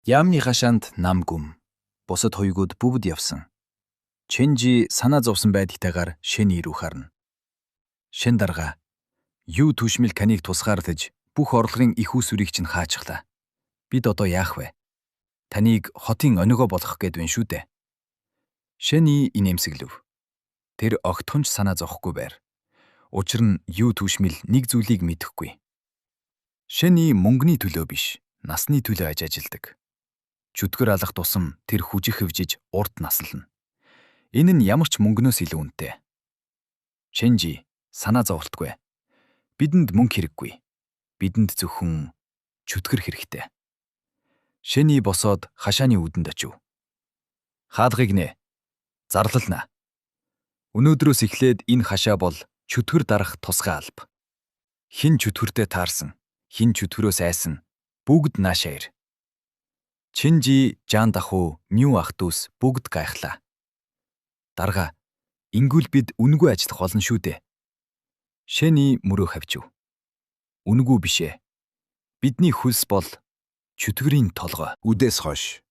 Яамны хашаанд нам гүм. Бусад хоёугууд бүгд явсан. Чэнжи санаа зовсон байдагтайгаар Шэний рүү харна. Шэн дарга юу түшмэл каныг тусгаарлаж бүх орлогын их усүрийг чинь хаачглаа. Бид одоо яах вэ? Таныг хотын онигоо болгох гээд байна шүү дээ. Шэний инээмсэглэв. Тэр огтхонч санаа зовхгүй байр. Учир нь юу түшмэл нэг зүйлийг мэдэхгүй. Шэний мөнгөний төлөө биш, насны төлөө ажилдаг. Чөтгөр алах тусам тэр хүжих хөвжиж урд наслана. Энэ нь ямар ч мөнгнөөс илүү үнэтэй. Чэнжи санаа зовлтгүй. Бидэнд мөнгө хэрэггүй. Бидэнд зөвхөн чөтгөр хэрэгтэй. Шэний босоод хашааны үүдэнд очив. Хаалгыг нэ. Зарлална. Өнөөдрөөс эхлээд энэ хашаа бол чөтгөр дарах тусгай алба. Хин чөтгөртэй таарсан, хин чөтгөрөөс айсан бүгд наашаа ир. Чэнжи, Жан дахуу, Мю ах дүүс бүгд гайхлаа. Дарга, ингүүл бид үнгүй ажиллах болно шүү дээ. Шэний мөрөө хавчив. Үнгүй бишээ. Бидний хөлс бол чөтгөрийн толгой. Үдээс хойш.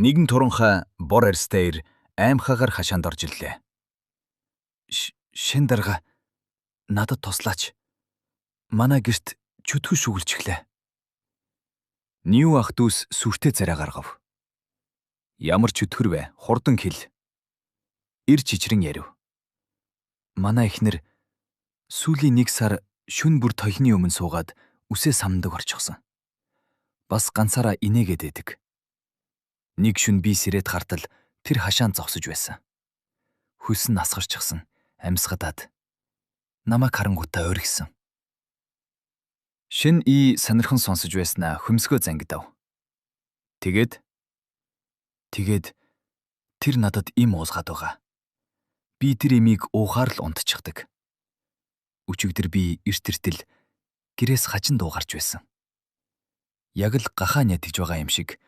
Нэгэн туранхай бор арьстай ир аймхаагаар хашаанд орж ирлээ. Шэн дарга, надад туслаач. Манай гэрт чөтгөр шүглж эхлэв. Нью ах дүүс сүртэй царай гаргав. Ямар чөтгөр вэ? Хурдан хэл. Ир чичрэн ярив. Манай эхнэр сүүлийн 1 сар шүн бүр толны өмнө суугаад үсээ самдаг орчихсон. Бас ганцаараа инээгээд идэг. Нэг шүн би сэрээд хартал тэр хашаанд зогсож байсан. Хөлс нь асгарчихсан. Амьсгадаад. Намайг харангуйтаа ойргисан. Шэн сонирхон сонсож байснаа хөмсгөө зангидав. Тэгээд тэр надад им уулгаад байгаа. Би тэр имийг уухаар л унтчихдаг. Өчигдөр би эрт эртэл гэрээс хажин дуугарч байсан. Яг л гахаа нятгж байгаа юм шиг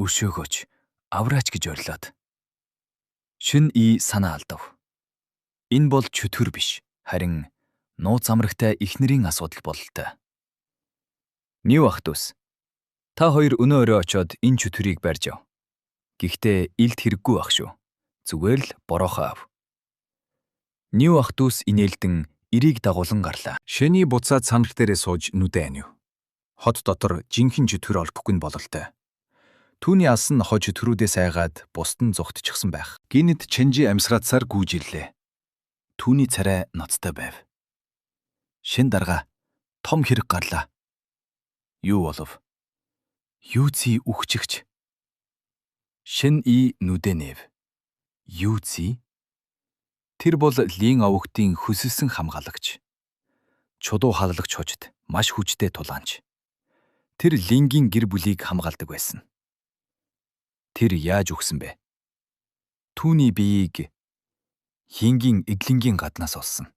өшөөгөөч авраач гэж орилоод. Шэн санаа алдав. Энэ бол чөтгөр биш, харин нууц амрагтай эхнэрийн асуудал бололтой. Мю ах дүүс. Та хоёр өнөө өрөө очоод энэ чөтгөрийг барьж ав. Гэхдээ илд хэрэггүй байх шүү. Зүгээр л бороохоо ав. Нью ах дүүс инээлдэн эрийг дагуулan гарлаа. Шэний буцаад санах дээрээ сууж нүдэ анив. Хот дотор жинхэнэ чөтгөр олбохгүй нь бололтой. Түүний алсан нохой чөтгөрүүдээс айгаад бусд нь зүгтчихсан байх. Гинэд Чэнжи амьсгаацаар гүйж ирлээ. Түүний царай ноцтой байв. Шэн дарга том хэрэг гарлаа. Юу болов? Юуци үхчихч. Шэн нүдэ нэв. Юуци? Тэр бол Лин овогтын хөсөлсөн хамгаалагч. Чулуу халлагч хожид маш хүчтэй тулаанч. Тэр Лингийн гэр бүлийг хамгаалдаг байсан. Тэр яаж үхсэн бэ? Түүний биеийг Хингийн эдлэнгийн гаднаас олсон.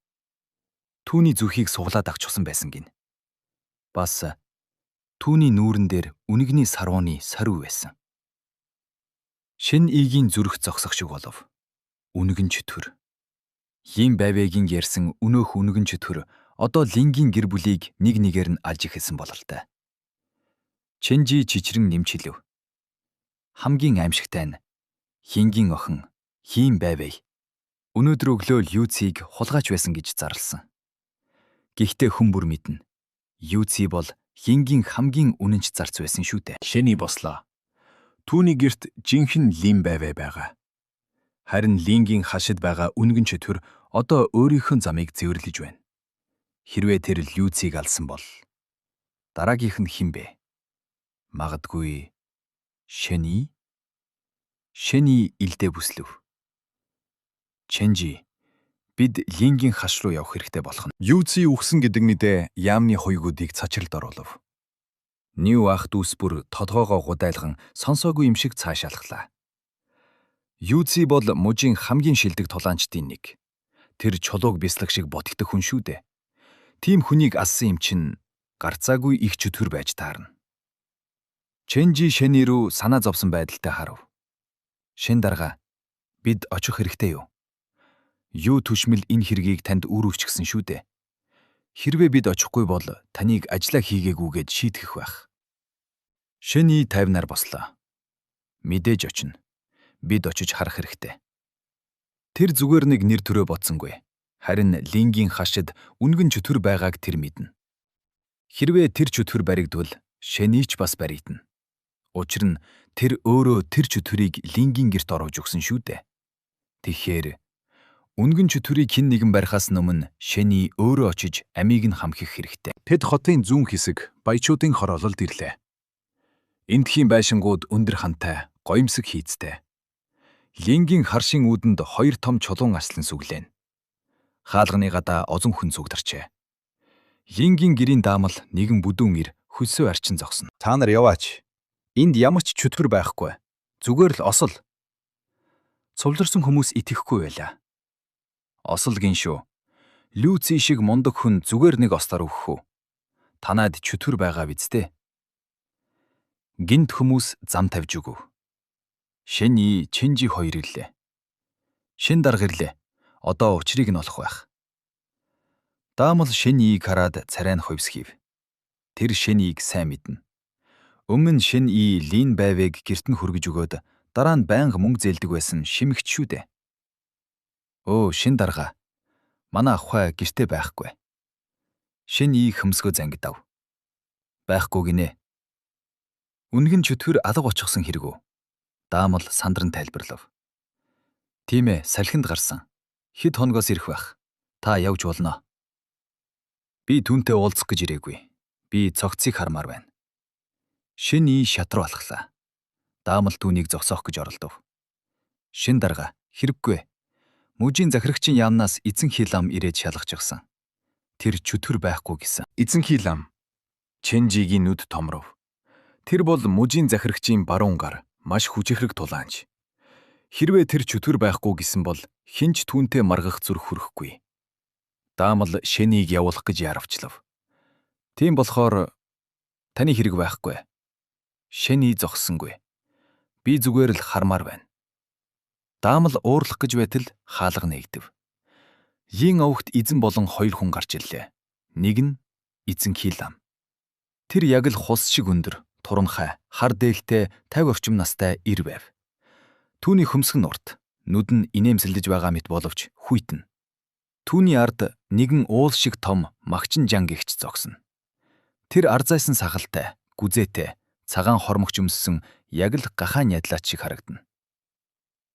Түүний зүрхийг суглаад агчсан байсан гин. Бас түүний нүүрэн дээр үнэгний сарууны сариу байсан. Шэн игийн зүрх зогсох шиг болов. Үнэгэн чөтгөр. Хин байвэгийн ярьсан өнөөх үнэгэн чөтгөр одоо Лингийн гэр бүлийг нэг нэгээр нь алж ихэлсэн бололтой. Чэнжи чичрэн нэмчилв. Хамгийн аимшигтай нь Хингийн охин Хин байвэ. Өнөөдөр өглөө Юцийг хулгайч байсан гэж зарласан. Гэхдээ хүн бүр мэднэ. Юци бол Хингийн хамгийн үнэнч зарц байсан шүү дээ. Шэний бослоо. Түүний гэрт жинхэнэ Лин байвэ байгаа. Харин Лингийн хашид байгаа үнэгэн чөтгөр одоо өөрийнхөө замыг цэвэрлэж байна. Хэрвээ тэр Юцийг алсан бол дараагийнх нь хэн бэ? Магадгүй Шэний илдээ бүслэв. Чэнжи, бид Лингийн хаш руу явах хэрэгтэй болох нь. Юци үхсэн гэдэг мэдээ Яамны хоёугуудыг цачралд оруулав. Нью ах дүүс бүр толгоогоо гудайлган сонсоогүй юм шиг цаашаалхлаа. Юци бол мужийн хамгийн шилдэг тулаанчдын нэг. Тэр чулууг бяцлах шиг ботгдох хүн шүү дээ. Тийм хүнийг алсан юм чинь гарцаагүй их чөтгөр байж таарна. Чэнжи Шэний рүү санаа зовсон байдалтай харав. Шэн дарга, бид очих хэрэгтэй юу? Юу түшмэл энэ хэргийг танд үүрэгчгсэн шүү дээ. Хэрвээ бид очихгүй бол таныг ажиллаа хийгээгүйгээд шийтгэх байх. Шэний тайвнаар бослоо. Мэдээж очино. Бид очиж харах хэрэгтэй. Тэр зүгээр нэг нэр төрөө бодсонгүй. Харин Лингийн хашид үнгэн чөтгөр байгааг тэр мэднэ. Хэрвээ тэр чөтгөр баригдвал Шэний ч бас баригдана. Учир нь тэр өөрөө тэр чөтгөрийг Лингийн гэрт оруулж өгсөн шүү дээ. Тэгэхээр үнгэн чөтгөрийг хэн нэгэн барихаас өмнө Шэний өөрөө очиж амийг нь хамхих хэрэгтэй. Тэд хотын зүүн хэсэг баячуудын хороололд ирлээ. Эндхийн байшингууд өндөр хантай, гоёмсог хийцтэй. Лингийн харшийн үүдэнд 2 том чулуун арслан сүглээн. Хаалганы гадаа озон хүн цугдарчээ. Лингийн гэрийн даамал нэгэн бүдүүн ир хөлсөө арчин зогсно. Та нар яваач. Энд ямар ч чөтгөр байхгүй. Зүгээр л осол. Цувларсан хүмүүс итгэхгүй байлаа. Осол гин шүү. Люци шиг мундаг хүн зүгээр нэг ослоор өгөх үү? Танаад чөтгөр байгаа биз дээ. Гинт хүмүүс зам тавьж өгөв. Шэний Чэнжи хоёр ирлээ. Шин дарга ирлээ. Одоо учрыг нь олох байх. Даамал Шэнийг хараад царай нь хувьсхийв. Тэр Шэнийг сайн мэднэ. Өмнө нь Шэн И Лин байвыг гэрт нь хүргэж өгөөд дараа нь байнга мөнгө зээлдэг байсан шимэгч шүү дээ. Өө Шин дарга. Манай ахвай гэртээ байхгүй. Шэн И хөмсгөө зангидав. Байхгүй гинэ. Үнгэн чөтгөр алга очихсан хэрэг үү? Даамал сандран тайлбарлав. Тийм ээ, салхинд гарсан. Хэд хоногоос ирэх байх. Та явж болно. Би түүнтэй уулзах гэж ирээгүй. Би цогцыг хармаар байна. Шэн И шат руу алхлаа. Даамал түүнийг зогсоох гэж оролдов. Шин дарга, хэрэггүй. Мужийн захирагчийн яамнаас эзэнхий лам ирээд шалгачихсан. Тэр чөтгөр байхгүй гэсэн. Эзэнхий лам. Чэнжигийн нүд томров. Тэр бол мужийн захирагчийн баруун гар, маш хүчирхэг тулаанч. Хэрвээ тэр чөтгөр байхгүй гэсэн бол хинч түүнтэй маргах зүрх хүрэхгүй. Даамал Шэнийг явуулах гэж яарвчлав. Тийм болохоор таны хэрэг байхгүй. Шэний зогссонгүй. Би зүгээр л хармаар байна. Даамал уурлах гэж байтал хаалга нээгдэв. Лин овогт эзэн болон 2 хүн гарч ирлээ. Нэг нь эзэнхий лам. Тэр яг л хус шиг өндөр, турамхай, хар дээлтэй 50 орчим настай ир байв. Түүний хөмсг нь урт, нүд нь инээмсэлдэж байгаа мэт боловч хүйтэн. Түүний ард нэгэн уул шиг том магчин жан гэгч зогсно. Тэр ар зайсан сахалтай, гүзээтэй, цагаан хормогч өмссөн яг л гахаан ядлаач шиг харагдана.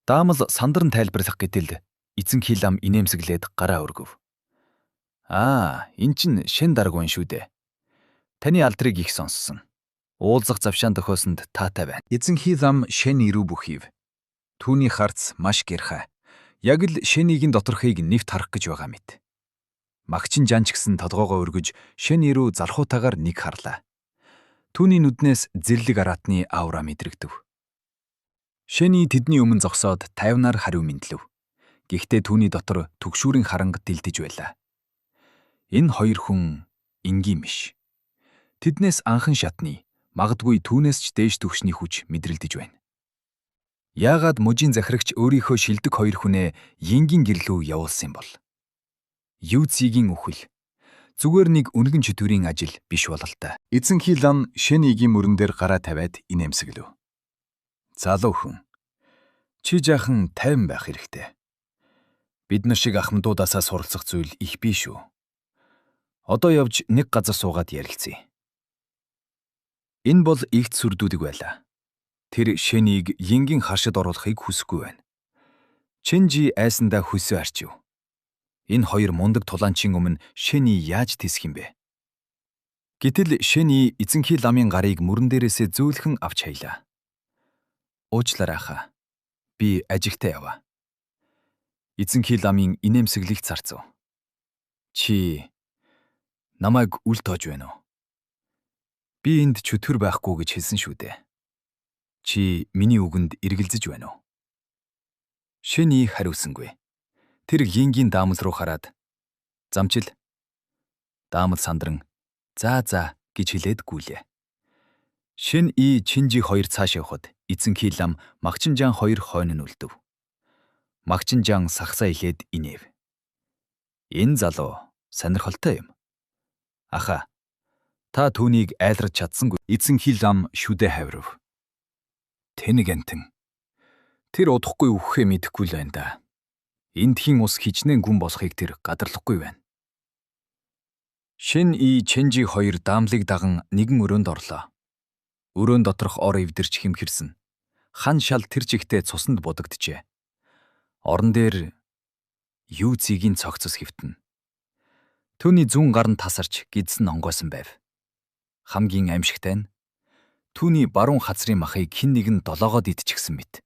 Даамал сандран тайлбарлах гэтэл эзэнхий лам инээмсэглээд гараа өргөв. Энэ чинь Шэн дарга шүү дээ. Таны алдрыг их сонссон. Уулзах завшаан тохиосонд таатай байна. Эзэнхий лам Шэн ирүү бүхийв. Түүний харц маш гэрхай. Яг л Шэнигийн доторхыг нэвт харах гэж байгаа мэт. Магчин жанч гисэн толгоогоо өргөж Шэн ирүү залхуутаагаар нэг харлаа. Түүний нүднээс зэрлэг араатны аура мэдрэгдэв. Шэний тэдний өмнө зогсоод тайвнаар хариу мэдлэв. Гэхдээ түүний дотор түгшүүрийн харанг дэлдэж байлаа. Энэ 2 хүн энгийн биш. Тэднээс анхан шатны, магадгүй түүнээс ч дээш түвшний хүч мэдрэлдэж байна. Яагаад мужийн захирагч өөрийнхөө шилдэг 2 хүнээ Йингийн гэрлүү явуулсан юм бол? Юцигийн үхэл. Зүгээр нэг үнгэн чөтгөрийн ажил биш болол та. Эзэнхий лам Шэнигийн мөрөн дээр гараа тавиад инээмсэглэв. Залуу хүн. Чи жаахан тайван байх хэрэгтэй. Бид нар шиг ахмадуудаасаа суралцах зүйл их биш үү? Одоо явж нэг газар суугаад ярилцъя. Энэ бол игт сүрдүүдэг байлаа. Тэр Шэнийг Йингийн харшид оруулахыг хүсэхгүй байна. Чэнжи айсандаа хөлсөө арчив. Энэ 2 мундаг тулаанчийн өмнө Шэний яаж тисэх юм бэ? Гэтэл Шэний эзэнхий ламын гарыг мөрөн дээрээсээ зөөлхөн авч хаялаа. Уучлаарай хаа. Би ажигтаа яваа. Эзэнхий ламын инээмсэглэлт зарцав. Чи намайг үл тоож байна уу? Би энд чөтгөр байхгүй гэж хэлсэн шүү дээ. Чи миний үгэнд эргэлзэж байна уу? Шэний хариулсангүй. Тэр Йингийн даамал руу хараад замчил. Даамал сандран за гэж хэлээд гүйлээ. Шэн И Чэнжи 2 цааш явхад эзэнхий лам Магчинжаан 2 хойно нь үлдэв. Магчинжаан сахсаа илээд инээв. Энэ залуу сонирхолтой юм. Аха. Та түүнийг айлраж чадсангүй. Эзэн хил ам шүдэ хавирв. Тэнэг антин. Тэр удахгүй үхэхээ мэдэхгүй л байна да. Эндхийн ус хичнээн гүн босхийг тэр гадарлахгүй байна. Шин И Чэнжи хоёр даамлыг даган нэгэн өрөөнд орлоо. Өрөөнд доторх ор эвдэрч хэмхэрсэн. Хан шал тэр жигтэй цуснд будагджээ. Орон дээр юу зигийн цогцос хэвтэн. Түүний зүүн гар нь тасарч гидсэн онгойсон байв. Хамгийн аимшигтай нь түүний баруун хацрын махыг хэн нэгэн долоогоод идчихсэн мэт.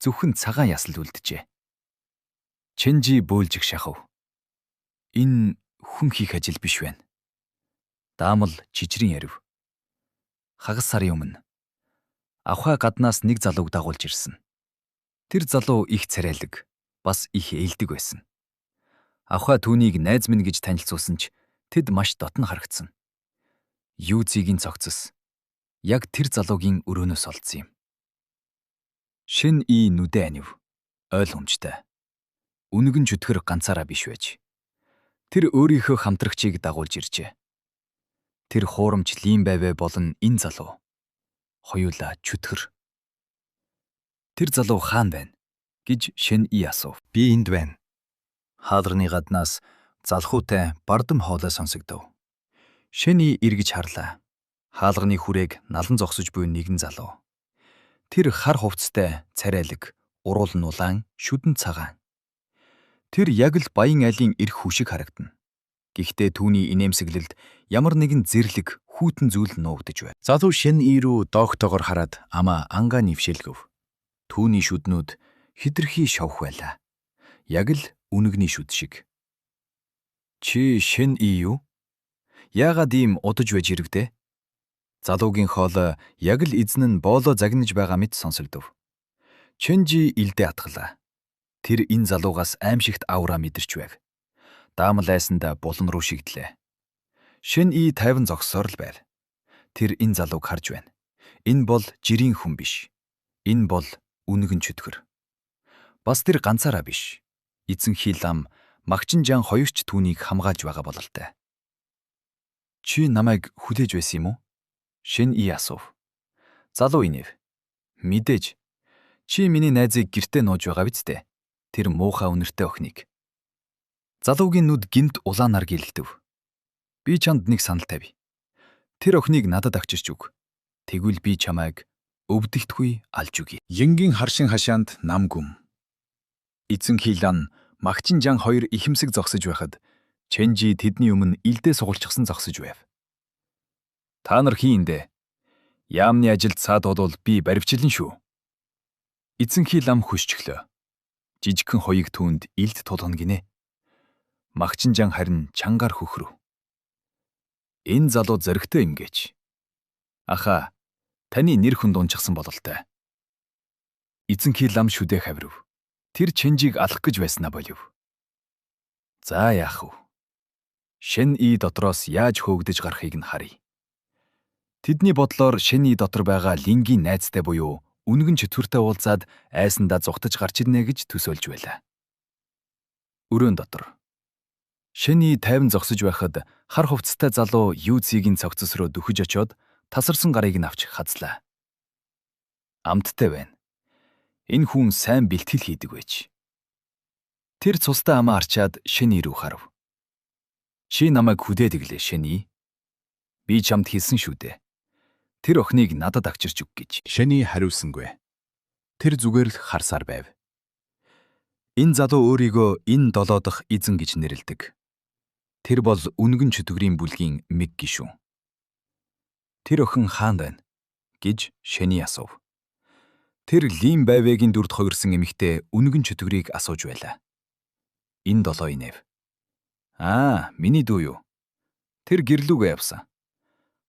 Зөвхөн цагаан ясал үлджээ. Чэнжи бөөлжих шахав. Энэ хүн хийх ажил биш байна. Даамал жижигрэн ярив. Хагас сарын өмнө авхай гаднаас нэг залууг дагуулж ирсэн. Тэр залуу их царайлаг, бас их ээлдэг байсан. Авхай түүнийг найз минь гэж танилцуулсан ч тэд маш дотно харагдсан. Юу зигийн цогцос яг тэр залуугийн өрөөнөөс олдсон юм. Шин И нүдэ анив. Ойлгомжтой. Үнэгэн чөтгөр ганцаараа биш байж. Тэр өөрийнхөө хамтрагчийг дагуулж иржээ. Тэр хуурамч лим байвэ болон энэ залуу хоёулаа чөтгөр. Тэр залуу хаан байна гэж Шин И асуув. Би энд байна. Хаалраны гаднаас залхуутай бардам хоолой сонсогдов. Шин И эргэж харлаа. Хаалганы хүрээг налан зогсож буй нэгэн залуу. Тэр хар хувцастай, царайлаг, уруул нь улаан, шүдэн цагаан. Тэр яг л баян айлын эрх хүшиг харагдана. Гэхдээ түүний инээмсэглэлд ямар нэгэн зэрлэг, хүйтэн зүйл нуугдж байв. Залуу Шин И рүү доогтойгоор хараад амаа ангаа нэвшээлгэв. Түүний шүднүүд хитрхи шовх байлаа. Яг л үнэгний шүд шиг. Чи Шин И юу? Яагаад ийм удаж байж ирвдэ? Залуугийн хоолой яг л эзэн нь боолоо загнаж байгаа мэт сонсогдов. Чэнжи илдээ атгалаа. Тэр энэ залуугаас аимшигт аура мэдэрч байв. Даамал айсандаа булан руу шигдлээ. Шин И тайван зогсоор л байв. Тэр энэ залууг харж байна. Энэ бол жирийн хүн биш. Энэ бол үнэгэн чөтгөр. Бас тэр ганцаараа биш. Эзэн хил ам Магчин жан хоёрч түүнийг хамгаалж байгаа бололтой. Чи намайг хүлээж байсан юм уу? Шин И асуув. Залуу инэв. Мэдээж. Чи миний найзыг гэртээ нууж байгаа биз дээ. Тэр муухай үнэртэй охиныг. Залуугийн нүд гинт улаанаар гэрэлдэв. Би чамд нэг санал тавь. Тэр охиныг надад авчирч өг. Тэгвэл би чамайг өвдөлтгүй алж өгье. Янгийн харшин хашаанд нам гүм. Эзэн Хилан Магчин жан хоёр ихэмсэг зогсож байхад Чэнжи тэдний өмнө илдээ сугалчихсан зогсож байв. Та нар хийнэ. Яамны ажилд саад болвол би баривчлан шүү. Эзэн Хилам хөшчихлөө. Жижигхэн хоёыг түүнд илд тулгана гинэ. Магчин жан харин чангаар хөхрөв. Энэ залуу зөрөгтэй юм гэж. Аха, таны нэр хүн дунчсан бололтой. Эзэн Хилам шүдэ хавирв. Тэр Чэнжиг алах гэж байснаа болив. За яах вэ? Шин И дотроос яаж хөөгдөж гарахыг нь харъя. Тэдний бодлоор Шин И дотор байгаа лингийн найзтай буюу үнэгэн чөтгөртэй уулзаад айсандаа зугтаж гарч ирнэ гэж төсөөлж байлаа. Өрөөнд дотор Шин И тайван зогсож байхад хар хувцастай залуу Юу Цзигийн цогцос руу дөхөж очиод тасарсан гарыг нь авч хазлаа. Амттай байна. Энэ хүн сайн бэлтгэл хийдэг байж. Тэр цустай амаа арчаад Шин И рүү харав. Чи намайг хүдээд иглээ, Шин И. Би чамд хэлсэн шүү дээ. Тэр охиныг надад авчирч өг гэж. Шин И хариулсангүй. Тэр зүгээр л харсаар байв. Энэ залуу өөрийгөө энэ долоо дахь эзэн гэж нэрлэдэг. Тэр бол үнэгэн чөтгөрийн бүлгийн мэг гишүүн. Тэр охин хаан байна гэж Шин И асуув. Тэр лим байвэгийн дүрд хувирсан эмэгтэй үнэгэн чөтгөрийг асууж байлаа. Энэ долоо инэв. Миний дүү юу? Тэр гэрлүүгээ явсан.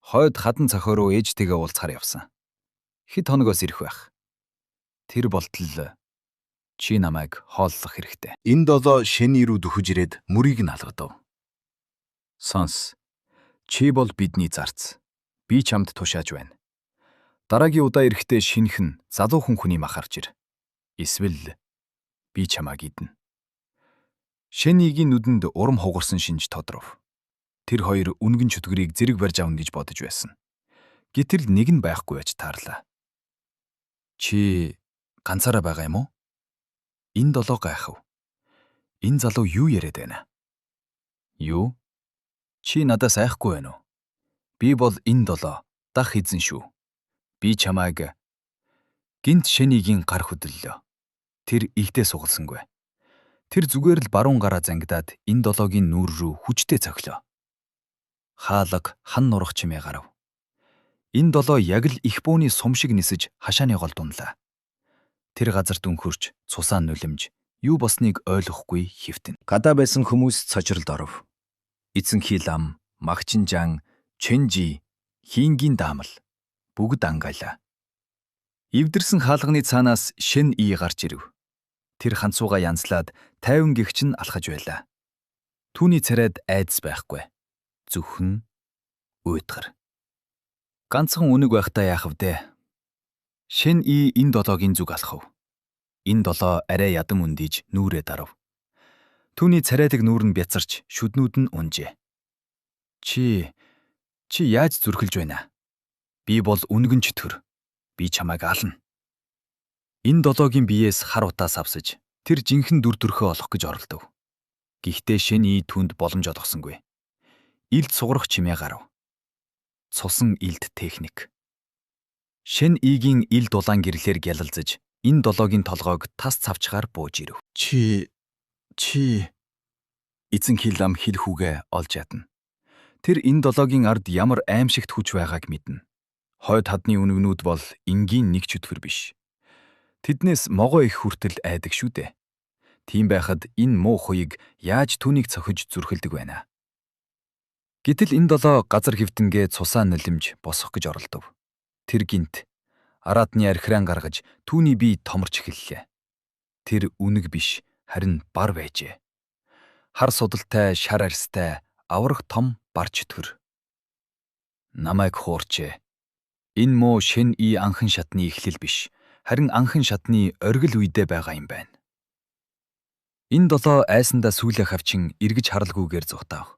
Хойд хадан цохоо руу ээжтэйгээ уулзахаар явсан. Хэд хоногоос ирэх байх. Тэр болтол чи намайг хооллох хэрэгтэй. Энэ долоо Шин И рүү дөхөж ирээд мөрийг нь алгадав. Сонс. Чи бол бидний зарц. Би чамд тушааж байна. Дараагийн удаа ирэхдээ шинхэн залуухан хүний мах харж ир. Эсвэл би чамайг иднэ. Шин Игийн нүдэнд урам хугарсан шинж тодров. Тэр хоёр үнгэн чөтгөрийг зэрэг барьж авна гэж бодож байсан. Гэтэл нэг нь байхгүй байж таарлаа. Чи ганцаараа байгаа юм уу? Энэ долоо гайхав. Энэ залуу юу яриад байна? Юу? Чи надаас айхгүй байна уу? Би бол энэ долоо дах эзэн шүү. Би чамайг гинт Шэнигийн гар хөдлөлөө. Тэр ихтэй сугалсангүй. Тэр зүгээр л баруун гараа зангидаад энэ долоогийн нүүр рүү хүчтэй цохилоо. Хаалга хан нурах чимээ гарав. Энэ долоо яг л их бууны сум шиг нисэж хашааны гол дунлаа. Тэр газар дүнхөрч цусаа нулимж юу босныг ойлгохгүй хэвтэн. Гадаа байсан хүмүүс цочролд оров. Эцэнхий лам, Магчинжан, Чэнжи, Хийнгийн даамал бүгд ангайлаа. Эвдэрсэн хаалганы цаанаас Шэн И гарч ирэв. Тэр ханцууга янзлаад тайван гэгч нь алхаж байлаа. Түүний царайд айдас байхгүй. Зүхэн уйтгар. Ганцхан үнэг байхдаа яах вэ? Шэн И энэ долоогийн зүг алхав. Энэ долоо арай ядам үндийж нүүрээ дарав. Түүний царайдаг нүүр нь бяцарч шүднүүд нь унжээ. Чи яаж зүрхэлж байна? Би бол үнгэн чөтгөр. Би чамайг ална. Энэ долоогийн биеэс хар утаас авсаж тэр жинхэнэ дүр төрхөө олох гэж оролдов. Гэхдээ Шэн И түнд боломж олгосонгүй. Илд сугарах чимээ гарав. Цусан илд техник. Шэн Игийн ил дулаан гэрлэр гялалзаж энэ долоогийн толгойг тас цавчгаар бууж ирэв. Чи эзэнхий лам хэл хүүгээ олж ядна. Тэр энэ долоогийн ард ямар аимшигт хүч байгааг мэднэ. Хойд хадны үнэгнүүд бол энгийн нэг чөтгөр биш. Тэднээс могоо их хүртэл айдаг шүү дээ. Тийм байхад энэ муу хуйг яаж түүнийг цохиж зүрхэлдэг байна. Гэтэл энэ долоо газар хэвтэнгээ цусаа нулимж босох гэж оролдов. Тэр гинт араатны архиран гаргаж түүний бие томорч эхэллээ. Тэр үнэг биш, харин бар байжээ. Хар судалтай, шар арьстай, аврах том бар чөтгөр. Намайг хуурчээ. Энэ муу Шэн И анхан шатны эхлэл биш, харин анхан шатны оргил үедээ байгаа юм байна. Энэ долоо айсандаа сүүлээ хавчин эргэж харалгүйгээр зүхтаав.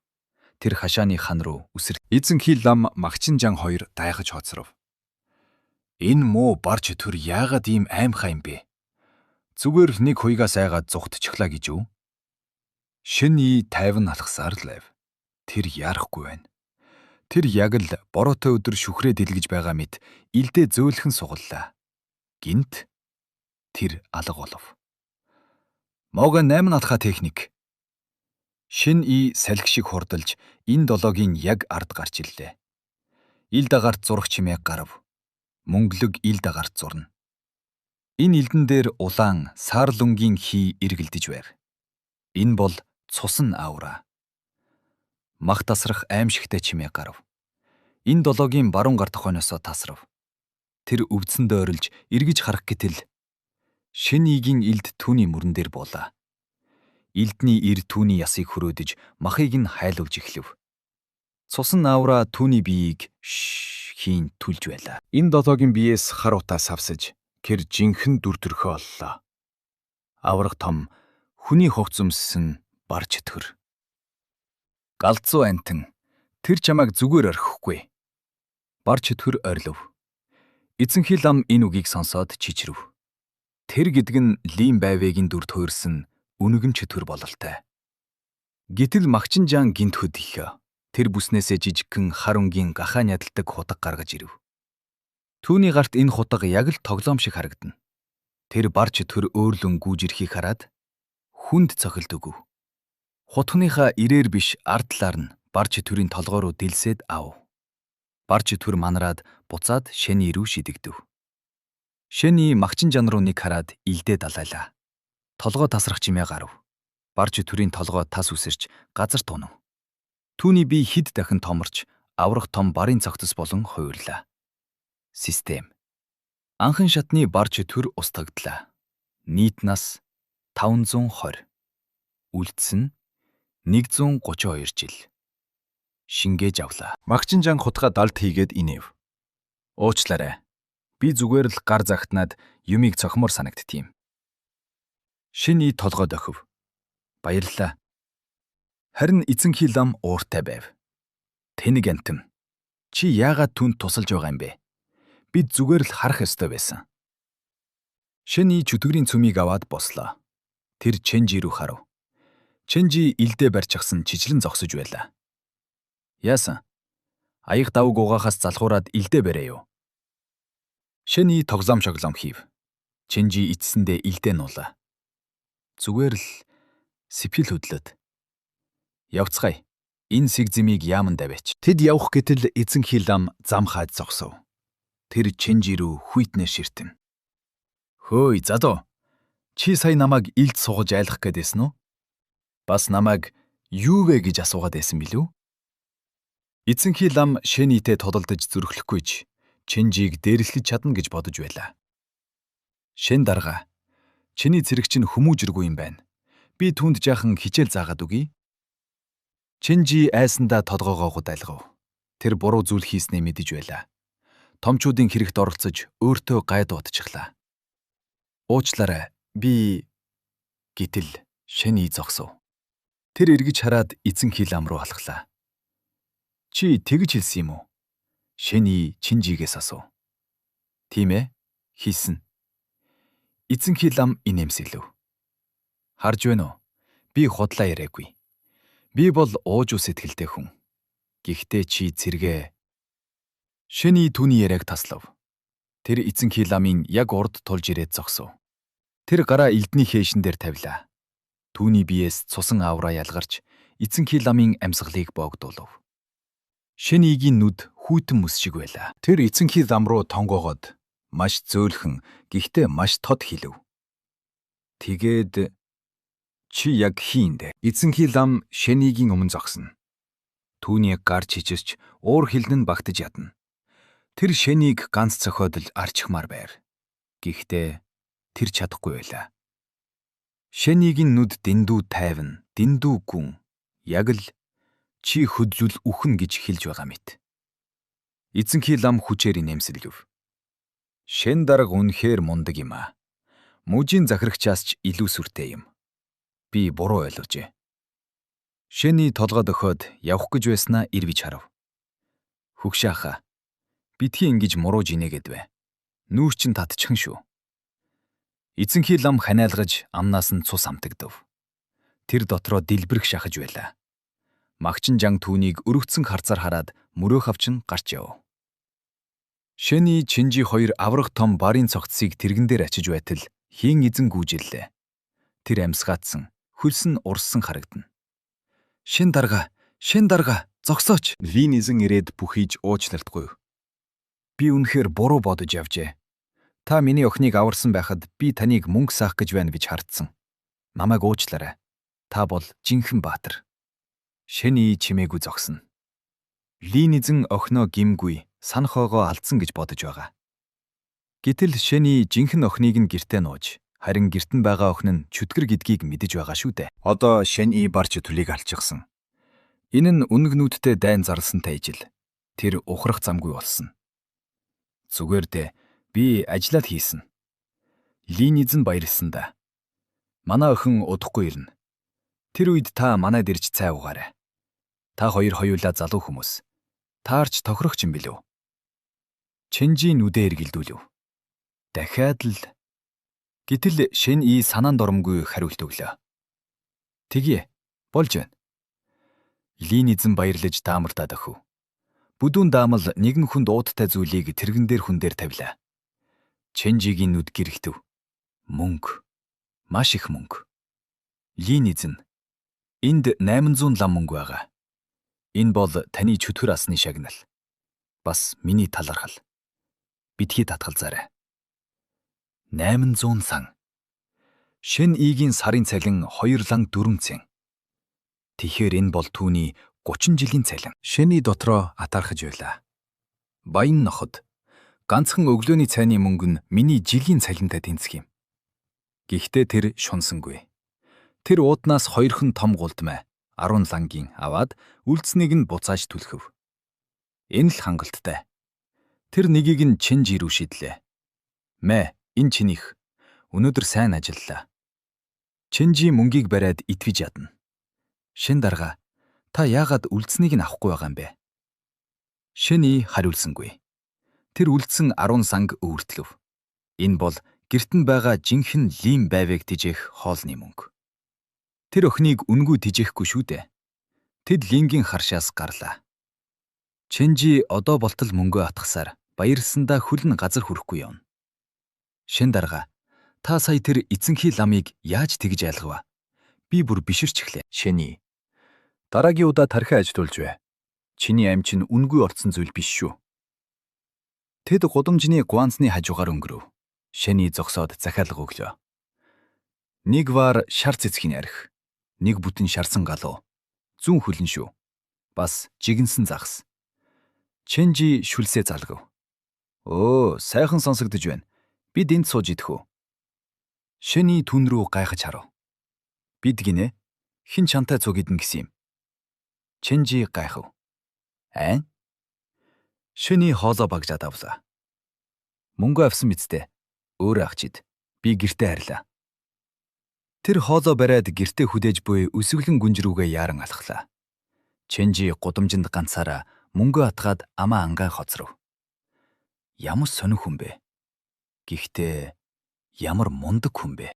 Тэр хашааны хан руу үсэр. Эзэнхий лам Магчинжан хоёр дайгаж хоцров. Энэ муу бар чөтгөр яагаад ийм аимхай юм бэ? Зүгээр нэг хуйгаас айгаад зүхтчихлаа гэж үү? Шэн И тайван алхсаар л байв. Тэр яарахгүй байна. Тэр яг л бороотой өдөр шүхрээ дэлгэж байгаа мэт илдээ зөөлхөн сугаллаа. Гинт тэр алга болов. Мога 8 алхаа техник. Шэн И салхи шиг хурдалж энэ долоогийн яг ард гарч ирлээ. Ил дагарт зурах чимээ гарав. Мөнгөлөг ил дагарт зурна. Энэ элдэн дээр улаан саарлунгийн хий эргэлдэж байв. Энэ бол цусан аура. Мах тасрах аимшигтай чимээ гарав. Энэ долоогийн баруун гар тохойноосоо тасрав. Тэр өвдсөн дойролж эргэж харах гэтэл Шэн Игийн илд түүний мөрөн дээр буулаа. Илдний ир түүний ясыг хөрөөдөж махыг нь хайлуулж эхлэв. Цусан аура түүний биеийг хийн түлж байлаа. Энэ долоогийн биеэс хар утаас авсаж тэр жинхэнэ дүр төрхөө оллоо. Аврах том хүний хувц өмссөн бар чөтгөр. Галзуу антин тэр чамайг зүгээр орхихгүй. Бар чөтгөр орилов. Эцэнхий лам энэ үгийг сонсоод чичрэв. Тэр гэдэг нь Лим Байвэгийн дүр туурсан үнэгэн чөтгөр бололтой. Гэтэл Магчинжан гинт хөдлөлөө. Тэр бүснээсээ жижигхэн хар өнгийн гахаа нядалдаг хутаг гаргаж ирэв. Түүний гарт энэ хутаг яг л тоглоом шиг харагдана. Тэр бар чөтгөр өөрлөн гүйж ирэхийг хараад хүнд цохилт өгөв. Хутгныхаа ирээр биш ард талаар нь бар чөтгөрийн толгой руу дэлсээд ав. Бар чөтгөр манараад буцаад Шэн И рүү шидэгдэв. Шэн И Магчинжан руу нэг хараад илдээ далайлаа. Толгой тасрах чимээ гарав. Бар чөтгөрийн толгой тас үсэрч газар тунав. Түүний бие хэд дахин томорч аврах том барын цогцос болон хувирлаа. Систем. Анхан шатны бар чөтгөр устгадлаа. Нийт нас 520. Үлдсэн 132 жил. Шингээж авлаа. Магчинжан хутгаа далд хийгээд инэв. Уучлаарай. Би зүгээр л гар загтнаад юмыг цохимоор санагдтiim. Шэн И толгой дохив. Баярлалаа. Харин эцэнхий лам ууртай байв. Тэнэг антим. Чи яагаад түнд тусалж байгаа юм бэ? Бид зүгээр л харах ёстой байсан. Шэний чөтгөрийн цүмийг аваад бослоо. Тэр Чэнжи рүү харав. Чэнжи илдээ барьчихсан чичлэн зогсож байлаа. Яасан? Аяг давг угаахаас залхуураад илдээ барай юу? Шэний тоглоом шоглоом хийв. Чэнжи эцсэндээ илдээ нуулаа. Зүгээр л сэпхэл хөдлөд. Явцгаая. Энэ sig зэмийг яаман даваач. Тэд явах гэтэл эзэнхий лам зам хаад зогсов. Тэр Чэнжи рүү хүйтнээ ширтэн. Хөөй залуу. Чи сая намайг илд суугаж айлах гээдсэн үү? Бас намайг юу вэ гэж асуугаад байсан билүү? Эзэнхий лам Шэнитэй тодолдож зөрөхлөхгүйч Чэнжиг дээрлэж чадна гэж бодож байлаа. Шэн дарга. Чиний цэрэг чинь хүмүүжргүй юм байна. Би түүнд жаахан хичээл заагаад үгүй. Чэнжи айсандаа толгоогоо гудайлгав. Тэр буруу зүйл хийснээ мэдэж байлаа. Томчуудын хэрэгт оролцож өөртөө гай дуудчихлаа. Уучлаарай. Би гэтэл Шэни зогсов. Тэр эргэж хараад эзэнхий лам руу алхлаа. Чи тэгж хэлсэн юм уу? Шэни Чэнжигээс асуув. Тийм ээ, хийсэн. Эзэнхий лам инээмсэглэв. Харж байна уу? Би худлаа яриаггүй. Би бол уужуу сэтгэлтэй хүн. Гэхдээ чи зэрэгэ. Шэни түүний яриаг таслав. Тэр эзэнхий ламын яг урд тулж ирээд зогсов. Тэр гараа элдний хээшин дээр тавилаа. Түүний биеэс цусан авраа ялгарч эзэнхий ламын амьсгалыг боогдуулав. Шэнигийн нүд хүйтэн мэс шиг байлаа. Тэр эзэнхий лам руу тонгоогоод маш зөөлхөн гэхдээ маш тод хэлв. Тэгээд чи яг хийндэ. Эзэнхий лам Шэнигийн өмнө зогсно. Түүний гарч хичирч уур хилэн багтаж ядна. Тэр Шэнийг ганц цохиод л арчихмаар байр. Гэхдээ тэр чадахгүй байлаа. Шэнигийн нүд дэндүү тайван, дэндүү гүн. Яг л чи хөдлөл үхэн гэж хэлж байгаа мэт. Эзэнхий лам хүчээр инээмсэглэв. Шэн дарга үнэхээр мундаг юм аа. Мужийн захирагчаас ч илүү сүртэй юм. Би буруу ойлгожээ. Шэни толгой дөхөөд явах гэж байснаа ирвэж харав. Хөгшөөхаа. Битгий ингэж мурууж инээгээд бай. Нүүр чин татчихсан шүү. Эзэнхий лам ханиалгаж амнаас нь цус амтагдав. Тэр дотроо дэлбэрэх шахаж байлаа. Магчин жан түүнийг өргөцсөн харцаар хараад мөрөөх авчин гарч яв. Шэни Чэнжи хоёр аврах том барын цогцсыг тэргэн дээр ачиж байтал хийн эзэн гүйжиллээ. Тэр амьсгаатсан, хөлс нь урссан харагдана. Шэн дарга, зогсооч. Лин эзэн ирээд бүхийж уучлалтгүй. Би үнэхээр буруу бодож явжээ. Та миний охиныг аварсан байхад би таныг мөнгө саах гэж байна гэж хардсан. Намайг уучлаарай. Та бол жинхэнэ баатар. Шэни чимээгүй зогсно. Лин эзэн охиноо гимгүй, санахоогоо алдсан гэж бодож байгаа. Гэтэл Шэни жинхэнэ охиныг нь гэртээ нууж, харин гэртэн байгаа охин нь чөтгөр гэдгийг мэдэж байгаа шүү дээ. Одоо Шэни барч төлийг алчихсан. Энэ нь үнэгнүүдтэй дайн зарлсантай ижил. Тэр ухрах замгүй болсон. Зүгээр дээ, би ажиллаад хийсэн. Лин эзэн баярлсан да. Манай охин удахгүй ирнэ. Тэр үед та манайд ирж цай уугаарай. Та хоёр хоёулаа залуу хүмүүс. Таарч тохирогч юм билүү? Чэнжи нүдээ эргэлдүүлв. Дахиад л. Гэтэл Шэни санаанд оромгүй хариулт өглөө. Тэгье, болж байна. Лин эзэн баярлаж даамартаад өхөв. Бүдүүн даамал нэгэн хүнд уудтай зүйлийг тэргэн дээр хүн дээр тавилаа. Чэнжигийн нүд гэрэлтэв. Мөнгө. Маш их мөнгө. Лин эзэн. Энд 800 лам мөнгө байгаа. Энэ бол таны чөтгөр асны шагнал. Бас миний талархал. Битгий татгалзаарай. 800 сан. Шэнигийн сарын цалин 2 лан 4 цэн. Тэгэхээр энэ бол түүний 30 жилийн цалин. Шэни дотроо атаархаж байлаа. Баян ноход. Ганцхан өглөөний цайны мөнгө нь миний жилийн цалинтай тэнцэх юм. Гэхдээ тэр шунсангүй. Тэр ууднаас 2хан том гулдмай 10 лангийн аваад үлдснийг нь буцааж түлхэв. Энэ л хангалттай. Тэр нэгийг нь Чэнжи рүү шидлээ. Мэ, энэ чинийх. Өнөөдөр сайн ажиллалаа. Чэнжи мөнгийг бариад итгэж ядна. Шэн дарга, та яагаад үлдснийг нь авахгүй байгаа юм бэ? Шэни хариулсангүй. Тэр үлдсэн 10 санг өвөртлөв. Энэ бол гэртэн байгаа жинхэнэ лим байвыг тижээх хоолны мөнгө. Тэр охиныг үнгүй тижээхгүй шүү дээ. Тэд лингийн харшаас гарлаа. Чэнжи одоо болтол мөнгөө атгасаар баярлсандаа хөлн газар хүрэхгүй явна. Шин дарга та сая тэр эзэнхий ламыг яаж тэгж айлгав? Би бүр биширч эхлэв. Шэни. Дараагийн удаа тархиа ажилуулж бай. Чиний амь чинь үнгүй орцсон зүйл биш шүү. Тэд гудамжны гуанцны хажуугаар өнгөрөв. Шэни зогсоод захиалга өглөө. Нэг вар шар цэцгийн арх, нэг бүтэн шарсан галуу, зүүн хөлн шүү. Бас жигэнсэн загас. Чэнжи шүлсээ залгав. Өө, сайхан сонсогдож байна. Бид энд сууж идэх үү? Шэни түн рүү гайхаж харав. Бид гинэ хин чантай цуг идэн гэсэн юм. Чэнжи гайхав. Айн? Шэни хоолоо багжаад авлаа. Мөнгө авсан мэдтэй. Өөрөө ахчид. Би гэртээ харьлаа. Тэр хоолоо бариад гэртээ хүдээж буй өсвөлэн гүнж рүүгээ яаран алхлаа. Чэнжи гудамжинд ганцаараа мөнгө атгаад амаа ангаа хоцров. Ямар сонир хүн бэ? Гэхдээ ямар мундаг хүн бэ?